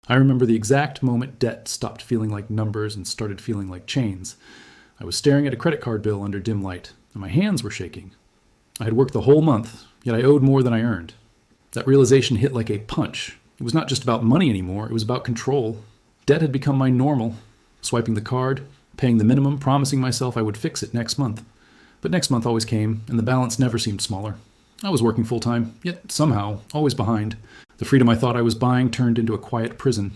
I remember the exact moment debt stopped feeling like numbers and started feeling like chains. I was staring at a credit card bill under dim light, and my hands were shaking. I had worked the whole month, yet I owed more than I earned. That realization hit like a punch. It was not just about money anymore, it was about control. Debt had become my normal. Swiping the card, paying the minimum, promising myself I would fix it next month. But next month always came, and the balance never seemed smaller. I was working full-time, yet somehow, always behind. The freedom I thought I was buying turned into a quiet prison.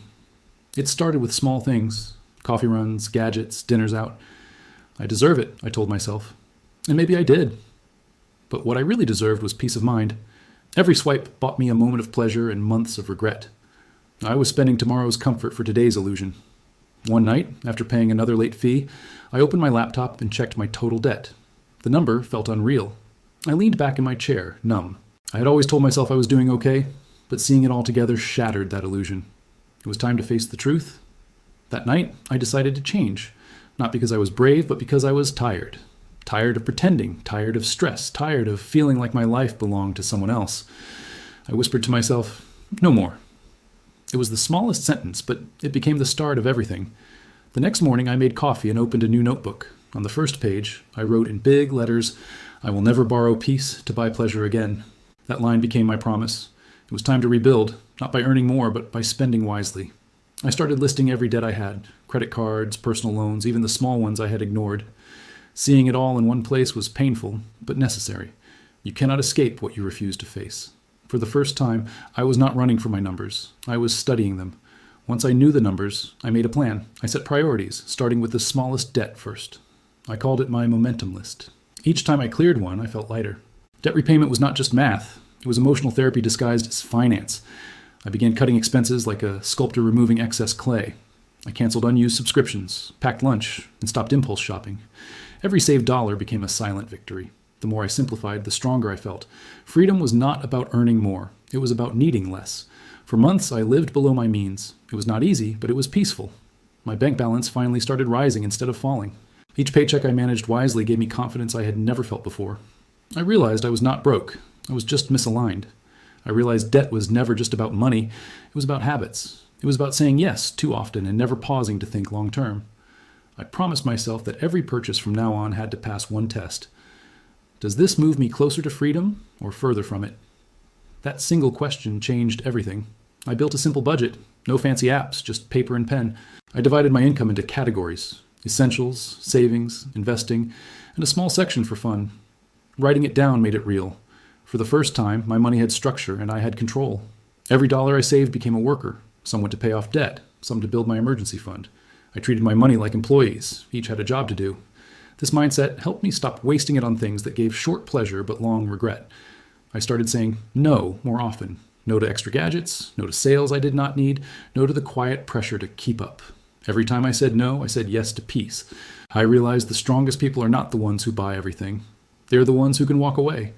It started with small things, coffee runs, gadgets, dinners out. I deserve it, I told myself. And maybe I did. But what I really deserved was peace of mind. Every swipe bought me a moment of pleasure and months of regret. I was spending tomorrow's comfort for today's illusion. One night, after paying another late fee, I opened my laptop and checked my total debt. The number felt unreal. I leaned back in my chair, numb. I had always told myself I was doing okay, but seeing it all together shattered that illusion. It was time to face the truth. That night, I decided to change. Not because I was brave, but because I was tired. Tired of pretending, tired of stress, tired of feeling like my life belonged to someone else. I whispered to myself, no more. It was the smallest sentence, but it became the start of everything. The next morning, I made coffee and opened a new notebook. On the first page, I wrote in big letters, I will never borrow peace to buy pleasure again. That line became my promise. It was time to rebuild, not by earning more, but by spending wisely. I started listing every debt I had, credit cards, personal loans, even the small ones I had ignored. Seeing it all in one place was painful, but necessary. You cannot escape what you refuse to face. For the first time, I was not running for my numbers. I was studying them. Once I knew the numbers, I made a plan. I set priorities, starting with the smallest debt first. I called it my momentum list. Each time I cleared one, I felt lighter. Debt repayment was not just math. It was emotional therapy disguised as finance. I began cutting expenses like a sculptor removing excess clay. I canceled unused subscriptions, packed lunch, and stopped impulse shopping. Every saved dollar became a silent victory. The more I simplified, the stronger I felt. Freedom was not about earning more. It was about needing less. For months, I lived below my means. It was not easy, but it was peaceful. My bank balance finally started rising instead of falling. Each paycheck I managed wisely gave me confidence I had never felt before. I realized I was not broke. I was just misaligned. I realized debt was never just about money. It was about habits. It was about saying yes too often and never pausing to think long term. I promised myself that every purchase from now on had to pass one test. Does this move me closer to freedom or further from it? That single question changed everything. I built a simple budget, no fancy apps, just paper and pen. I divided my income into categories: essentials, savings, investing, and a small section for fun. Writing it down made it real. For the first time, my money had structure and I had control. Every dollar I saved became a worker. Some went to pay off debt, some to build my emergency fund. I treated my money like employees. Each had a job to do. This mindset helped me stop wasting it on things that gave short pleasure but long regret. I started saying no more often. No to extra gadgets, no to sales I did not need, no to the quiet pressure to keep up. Every time I said no, I said yes to peace. I realized the strongest people are not the ones who buy everything. They're the ones who can walk away.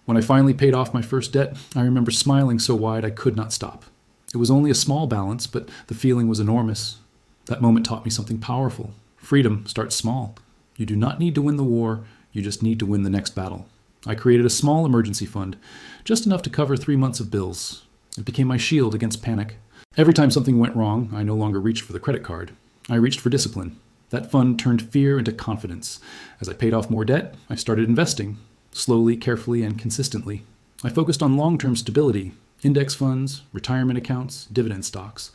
When I finally paid off my first debt, I remember smiling so wide I could not stop. It was only a small balance, but the feeling was enormous. That moment taught me something powerful. Freedom starts small. You do not need to win the war, you just need to win the next battle. I created a small emergency fund, just enough to cover 3 months of bills. It became my shield against panic. Every time something went wrong, I no longer reached for the credit card. I reached for discipline. That fund turned fear into confidence. As I paid off more debt, I started investing, slowly, carefully, and consistently. I focused on long-term stability, index funds, retirement accounts, dividend stocks.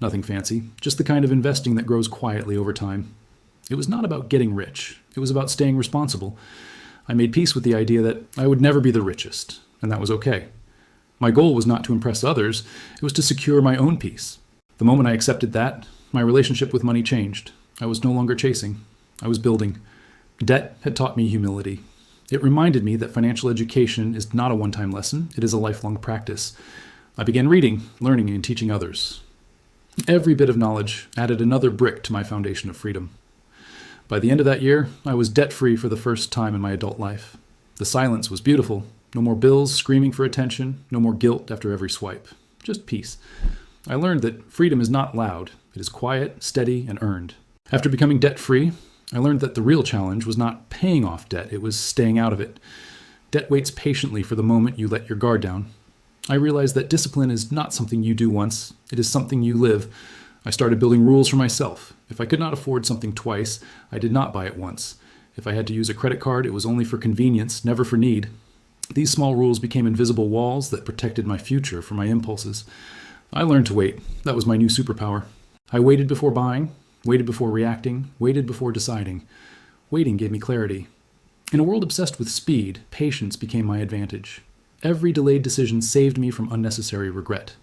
Nothing fancy, just the kind of investing that grows quietly over time. It was not about getting rich. It was about staying responsible. I made peace with the idea that I would never be the richest, and that was okay. My goal was not to impress others, it was to secure my own peace. The moment I accepted that, my relationship with money changed. I was no longer chasing. I was building. Debt had taught me humility. It reminded me that financial education is not a one-time lesson, it is a lifelong practice. I began reading, learning, and teaching others. Every bit of knowledge added another brick to my foundation of freedom. By the end of that year, I was debt-free for the first time in my adult life. The silence was beautiful. No more bills screaming for attention, no more guilt after every swipe. Just peace. I learned that freedom is not loud. It is quiet, steady, and earned. After becoming debt-free, I learned that the real challenge was not paying off debt, it was staying out of it. Debt waits patiently for the moment you let your guard down. I realized that discipline is not something you do once, It is something you live. I started building rules for myself. If I could not afford something twice, I did not buy it once. If I had to use a credit card, it was only for convenience, never for need. These small rules became invisible walls that protected my future from my impulses. I learned to wait. That was my new superpower. I waited before buying, waited before reacting, waited before deciding. Waiting gave me clarity. In a world obsessed with speed, patience became my advantage. Every delayed decision saved me from unnecessary regret.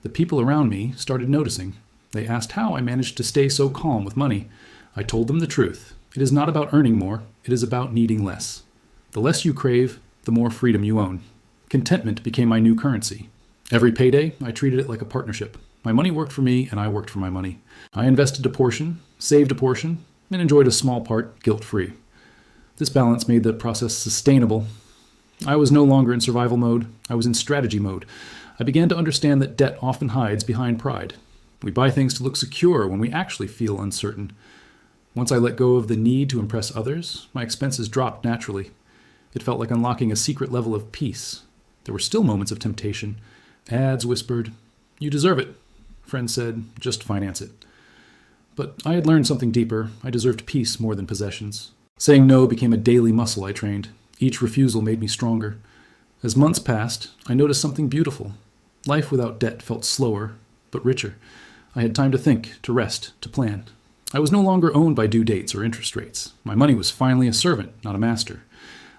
The people around me started noticing. They asked how I managed to stay so calm with money. I told them the truth. It is not about earning more, it is about needing less. The less you crave, the more freedom you own. Contentment became my new currency. Every payday, I treated it like a partnership. My money worked for me, and I worked for my money. I invested a portion, saved a portion, and enjoyed a small part guilt-free. This balance made the process sustainable. I was no longer in survival mode. I was in strategy mode. I began to understand that debt often hides behind pride. We buy things to look secure when we actually feel uncertain. Once I let go of the need to impress others, my expenses dropped naturally. It felt like unlocking a secret level of peace. There were still moments of temptation. Ads whispered, "You deserve it." Friends said, "Just finance it." But I had learned something deeper. I deserved peace more than possessions. Saying no became a daily muscle I trained. Each refusal made me stronger. As months passed, I noticed something beautiful. Life without debt felt slower, but richer. I had time to think, to rest, to plan. I was no longer owned by due dates or interest rates. My money was finally a servant, not a master.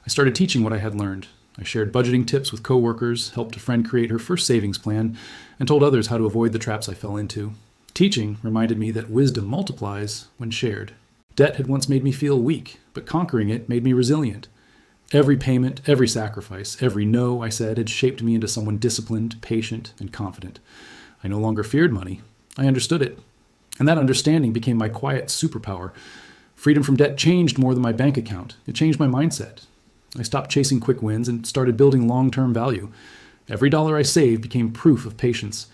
I started teaching what I had learned. I shared budgeting tips with coworkers, helped a friend create her first savings plan, and told others how to avoid the traps I fell into. Teaching reminded me that wisdom multiplies when shared. Debt had once made me feel weak, but conquering it made me resilient. Every payment, every sacrifice, every no I said had shaped me into someone disciplined, patient, and confident. I no longer feared money. I understood it. And that understanding became my quiet superpower. Freedom from debt changed more than my bank account. It changed my mindset. I stopped chasing quick wins and started building long-term value. Every dollar I saved became proof of patience.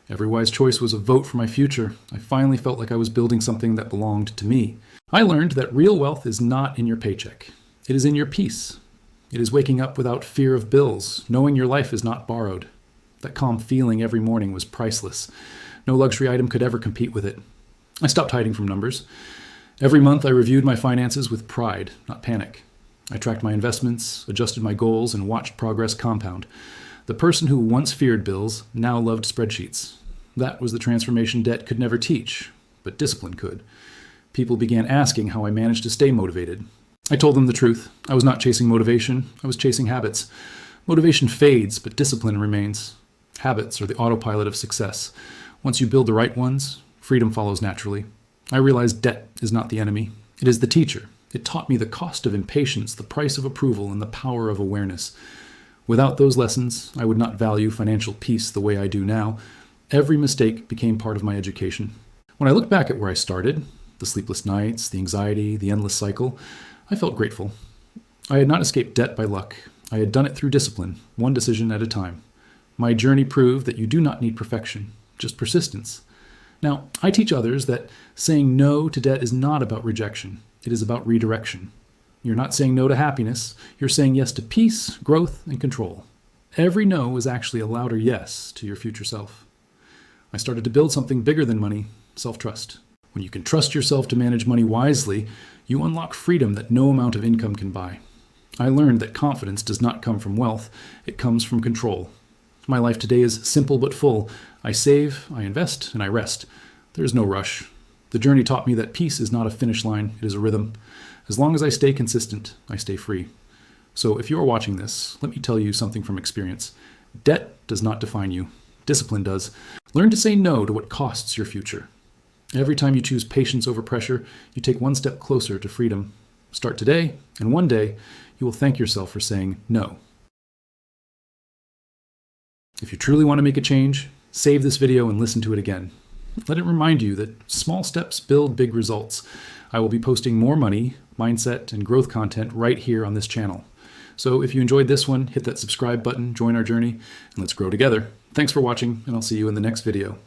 Every wise choice was a vote for my future. I finally felt like I was building something that belonged to me. I learned that real wealth is not in your paycheck. It is in your peace. It is waking up without fear of bills, knowing your life is not borrowed. That calm feeling every morning was priceless. No luxury item could ever compete with it. I stopped hiding from numbers. Every month I reviewed my finances with pride, not panic. I tracked my investments, adjusted my goals, and watched progress compound. The person who once feared bills now loved spreadsheets. That was the transformation debt could never teach, but discipline could. People began asking how I managed to stay motivated. I told them the truth. I was not chasing motivation. I was chasing habits. Motivation fades, but discipline remains. Habits are the autopilot of success. Once you build the right ones, freedom follows naturally. I realized debt is not the enemy. It is the teacher. It taught me the cost of impatience, the price of approval, and the power of awareness. Without those lessons, I would not value financial peace the way I do now. Every mistake became part of my education. When I look back at where I started, the sleepless nights, the anxiety, the endless cycle, I felt grateful. I had not escaped debt by luck. I had done it through discipline, one decision at a time. My journey proved that you do not need perfection, just persistence. Now, I teach others that saying no to debt is not about rejection. It is about redirection. You're not saying no to happiness. You're saying yes to peace, growth, and control. Every no is actually a louder yes to your future self. I started to build something bigger than money, self-trust. When you can trust yourself to manage money wisely, you unlock freedom that no amount of income can buy. I learned that confidence does not come from wealth, it comes from control. My life today is simple but full. I save, I invest, and I rest. There is no rush. The journey taught me that peace is not a finish line, it is a rhythm. As long as I stay consistent, I stay free. So if you are watching this, let me tell you something from experience. Debt does not define you. Discipline does. Learn to say no to what costs your future. Every time you choose patience over pressure, you take one step closer to freedom. Start today, and one day, you will thank yourself for saying no. If you truly want to make a change, save this video and listen to it again. Let it remind you that small steps build big results. I will be posting more money, mindset, and growth content right here on this channel. So if you enjoyed this one, hit that subscribe button, join our journey, and let's grow together. Thanks for watching, and I'll see you in the next video.